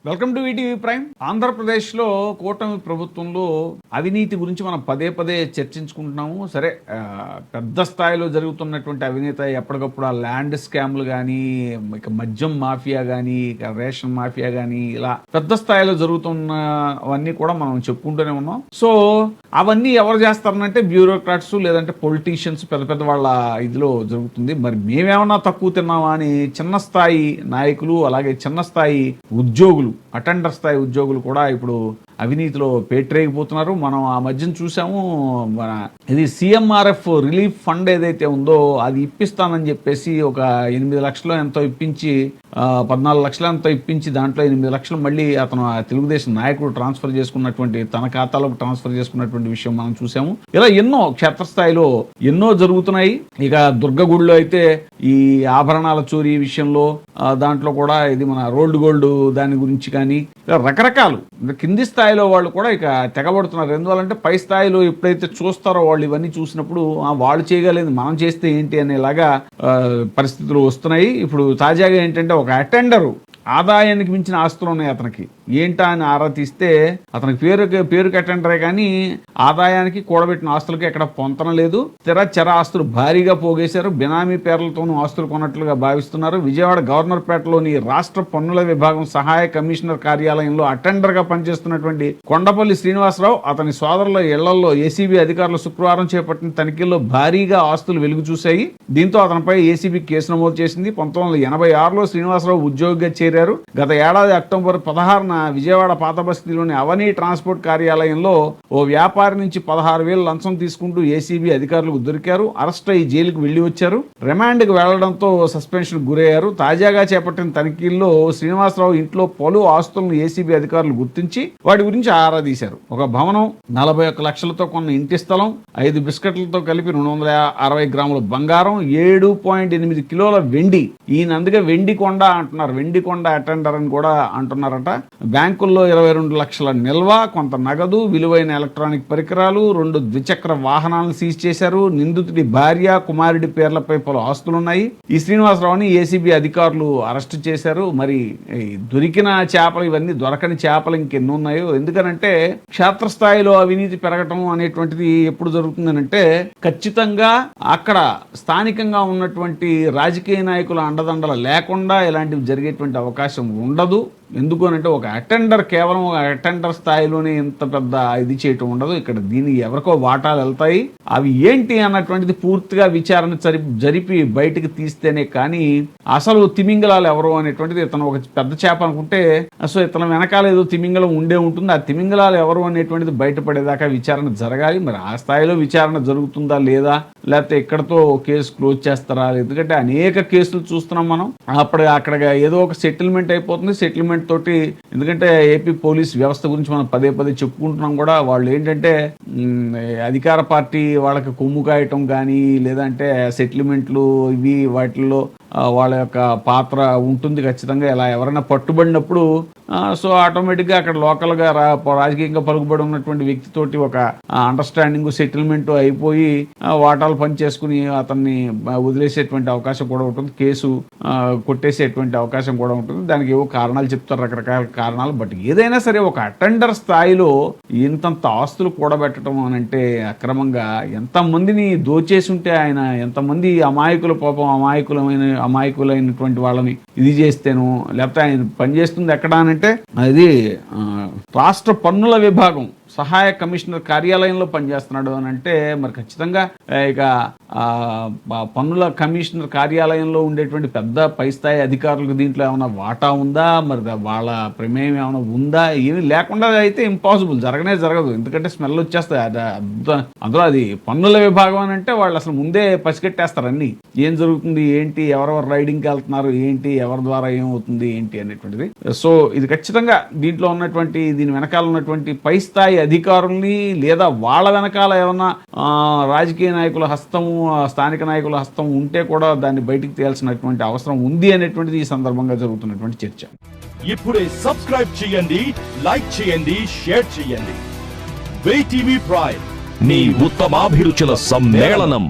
Welcome to ETV prime. ఆంధ్రప్రదేశ్లో కూటమి ప్రభుత్వంలో అవినీతి గురించి మనం పదే పదే చర్చించుకుంటున్నాము. సరే, పెద్ద స్థాయిలో జరుగుతున్నటువంటి అవినీతి ఎప్పటికప్పుడు ఆ ల్యాండ్ స్కామ్లు కానీ, ఇక మద్యం మాఫియా కానీ, ఇక రేషన్ మాఫియా కానీ, ఇలా పెద్ద స్థాయిలో జరుగుతున్నవన్నీ కూడా మనం చెప్పుకుంటూనే ఉన్నాం. సో అవన్నీ ఎవరు చేస్తారనంటే బ్యూరోక్రాట్స్, లేదంటే పొలిటీషియన్స్, పెద్ద పెద్ద వాళ్ళ ఇదిలో జరుగుతుంది. మరి మేమేమన్నా తక్కువ తిన్నామా అని చిన్న స్థాయి నాయకులు, అలాగే చిన్న స్థాయి ఉద్యోగులు, అటెండర్ స్థాయి ఉద్యోగులు కూడా ఇప్పుడు అవినీతిలో పేట్రేగిపోతున్నారు. మనం ఆ మధ్యన చూసాము, మన ఇది సీఎంఆర్ఎఫ్ రిలీఫ్ ఫండ్ ఏదైతే ఉందో అది ఇప్పిస్తానని చెప్పేసి ఒక 8 లక్షలు ఎంతో ఇప్పించి, 14 లక్షలు ఎంతో ఇప్పించి దాంట్లో 8 లక్షలు మళ్ళీ అతను తెలుగుదేశం నాయకుడు ట్రాన్స్ఫర్ చేసుకున్నటువంటి, తన ఖాతాలోకి ట్రాన్స్ఫర్ చేసుకున్నటువంటి విషయం మనం చూసాము. ఇలా ఎన్నో క్షేత్రస్థాయిలో ఎన్నో జరుగుతున్నాయి. ఇక దుర్గగుడిలో అయితే ఈ ఆభరణాల చోరీ విషయంలో దాంట్లో కూడా ఇది మన రోల్డ్ గోల్డ్ దాని గురించి కానీ రకరకాలు కింది స్థాయిలో వాళ్ళు కూడా ఇక తెగబడుతున్నారు. ఎందువల్లంటే పై స్థాయిలో ఎప్పుడైతే చూస్తారో వాళ్ళు ఇవన్నీ చూసినప్పుడు వాళ్ళు చేయగలేదు మనం చేస్తే ఏంటి అనేలాగా పరిస్థితులు వస్తున్నాయి. ఇప్పుడు తాజాగా ఏంటంటే ఒక అటెండరు ఆదాయానికి మించిన ఆస్తులు ఉన్నాయి అతనికి. ఏంటా అని ఆరా తీస్తే అతనికి పేరుకి అటెండరే కానీ ఆదాయానికి కూడబెట్టిన ఆస్తులకి ఎక్కడ పొంతన లేదు. చెర ఆస్తులు భారీగా పోగేశారు. బినామీ పేర్లతోనూ ఆస్తులు కొన్నట్లుగా భావిస్తున్నారు. విజయవాడ గవర్నర్పేటలోని రాష్ట్ర పన్నుల విభాగం సహాయ కమిషనర్ కార్యాలయంలో అటెండర్ గా పనిచేస్తున్నటువంటి కొండపల్లి శ్రీనివాసరావు, అతని సోదరుల ఇళ్లలో ఏసీబీ అధికారులు శుక్రవారం చేపట్టిన తనిఖీల్లో భారీగా ఆస్తులు వెలుగు చూశాయి. దీంతో అతనిపై ఏసీబీ కేసు నమోదు చేసింది. 1986లో శ్రీనివాసరావు ఉద్యోగిగా చేరారు. గత ఏడాది అక్టోబర్ 16న విజయవాడ పాత బస్తీలోని అవనీ ట్రాన్స్పోర్ట్ కార్యాలయంలో ఓ వ్యాపారి నుంచి 16,000 లంచం తీసుకుంటూ ఏసీబీ అధికారులకు దొరికారు. అరెస్ట్ అయ్యి జైలుకు వెళ్లి వచ్చారు. రిమాండ్కి వెళ్లడంతో సస్పెన్షన్ గురయ్యారు. తాజాగా చేపట్టిన తనిఖీల్లో శ్రీనివాసరావు ఇంట్లో పలు ఆస్తులను ఏసీబీ అధికారులు గుర్తించి వాటి గురించి ఆరా తీశారు. ఒక భవనం, 41 లక్షలతో కొన్న ఇంటి స్థలం, 5 బిస్కెట్లతో కలిపి 260 గ్రాముల బంగారం, 7.8 కిలోల వెండి. ఈయన అందుకే వెండి కొండ అంటున్నారు. వెండి కొండ అటెండర్ అని కూడా అంటున్నారట. బ్యాంకుల్లో 22 లక్షల నిల్వ, కొంత నగదు, విలువైన ఎలక్ట్రానిక్ పరికరాలు, 2 ద్విచక్ర వాహనాలను సీజ్ చేశారు. నిందితుడి భార్య, కుమారుడి పేర్లపై పలు ఆస్తులున్నాయి. ఈ శ్రీనివాసరావుని ఏసీబీ అధికారులు అరెస్ట్ చేశారు. మరి దొరికిన చేపలు, ఇవన్నీ దొరకని చేపలు ఇంకెన్ని ఉన్నాయో. ఎందుకనంటే క్షేత్రస్థాయిలో అవినీతి పెరగటం అనేటువంటిది ఎప్పుడు జరుగుతుందనంటే ఖచ్చితంగా అక్కడ స్థానికంగా ఉన్నటువంటి రాజకీయ నాయకుల అండదండలు లేకుండా ఇలాంటివి జరిగేటువంటి అవకాశం ఉండదు. ఎందుకు అనంటే ఒక అటెండర్, కేవలం ఒక అటెండర్ స్థాయిలోనే ఇంత పెద్ద ఇది చేయటం ఉండదు. ఇక్కడ దీనికి ఎవరికో వాటాలు వెళ్తాయి. అవి ఏంటి అన్నటువంటిది పూర్తిగా విచారణ జరిపి బయటకు తీస్తేనే కానీ అసలు తిమింగలాలు ఎవరు అనేటువంటిది, ఇతను ఒక పెద్ద చేప అనుకుంటే సో ఇతను వెనకాల ఏదో తిమింగలం ఉండే ఉంటుంది. ఆ తిమింగలాలు ఎవరు అనేటువంటిది బయటపడేదాకా విచారణ జరగాలి. మరి ఆ స్థాయిలో విచారణ జరుగుతుందా లేదా, లేకపోతే ఇక్కడతో కేసు క్లోజ్ చేస్తారా? ఎందుకంటే అనేక కేసులు చూస్తున్నాం మనం. అక్కడ ఏదో ఒక సెటిల్మెంట్ అయిపోతుంది. సెటిల్మెంట్ తోటి, ఎందుకంటే ఏపీ పోలీస్ వ్యవస్థ గురించి మనం పదే పదే చెప్పుకుంటున్నాం కూడా. వాళ్ళు ఏంటంటే అధికార పార్టీ వాళ్ళకి కొమ్ము కాయటం కానీ, లేదంటే సెటిల్మెంట్లు ఇవి వాటిల్లో వాళ్ళ యొక్క పాత్ర ఉంటుంది ఖచ్చితంగా. ఇలా ఎవరైనా పట్టుబడినప్పుడు సో ఆటోమేటిక్గా అక్కడ లోకల్గా రాజకీయంగా పలుకుబడి ఉన్నటువంటి వ్యక్తితోటి ఒక అండర్స్టాండింగ్, సెటిల్మెంట్ అయిపోయి వాటాలు పనిచేసుకుని అతన్ని వదిలేసేటువంటి అవకాశం కూడా ఉంటుంది. కేసు కొట్టేసేటువంటి అవకాశం కూడా ఉంటుంది. దానికి ఏవో కారణాలు చెప్తారు, రకరకాల కారణాలు. బట్ ఏదైనా సరే ఒక అటెండర్ స్థాయిలో ఇంతంత ఆస్తులు కూడబెట్టడం అనంటే అక్రమంగా ఎంతమందిని దోచేసి ఉంటే ఆయన, ఎంతమంది అమాయకుల పాపం అమాయకులైనటువంటి వాళ్ళని ఇది చేస్తేను, లేకపోతే ఆయన పనిచేస్తుంది ఎక్కడ అంటే అది రాష్ట్ర పన్నుల విభాగం సహాయ కమిషనర్ కార్యాలయంలో పనిచేస్తున్నాడు అని అంటే మరి ఖచ్చితంగా ఇక పన్నుల కమిషనర్ కార్యాలయంలో ఉండేటువంటి పెద్ద పై స్థాయి అధికారులకు దీంట్లో ఏమైనా వాటా ఉందా, మరి వాళ్ళ ప్రమేయం ఏమైనా ఉందా? ఏమీ లేకుండా అయితే ఇంపాసిబుల్, జరగదు. ఎందుకంటే స్మెల్ వచ్చేస్తాయి. అందులో అది పన్నుల విభాగం అని అంటే వాళ్ళు అసలు ముందే పసిగట్టేస్తారు అన్ని, ఏం జరుగుతుంది ఏంటి, ఎవరెవరు రైడింగ్కి వెళ్తున్నారు ఏంటి, ఎవరి ద్వారా ఏమవుతుంది ఏంటి అనేటువంటిది. సో ఇది ఖచ్చితంగా దీంట్లో ఉన్నటువంటి, దీని వెనకాల ఉన్నటువంటి పై స్థాయి అధికారుల్ని, లేదా వాళ్ళ వెనకాల ఏమన్నా రాజకీయ నాయకుల హస్తము, స్థానిక నాయకుల హస్తం ఉంటే కూడా దాన్ని బయటికి తేల్సినటువంటి అవసరం ఉంది అనేటువంటిది ఈ సందర్భంగా జరుగుతున్నటువంటి చర్చ. ఇప్పుడే సబ్స్క్రైబ్ చేయండి, లైక్ చేయండి, షేర్ చేయండి. VTV ప్రైమ్, మీ ఉత్తమాభిరుచుల సమ్మేళనం.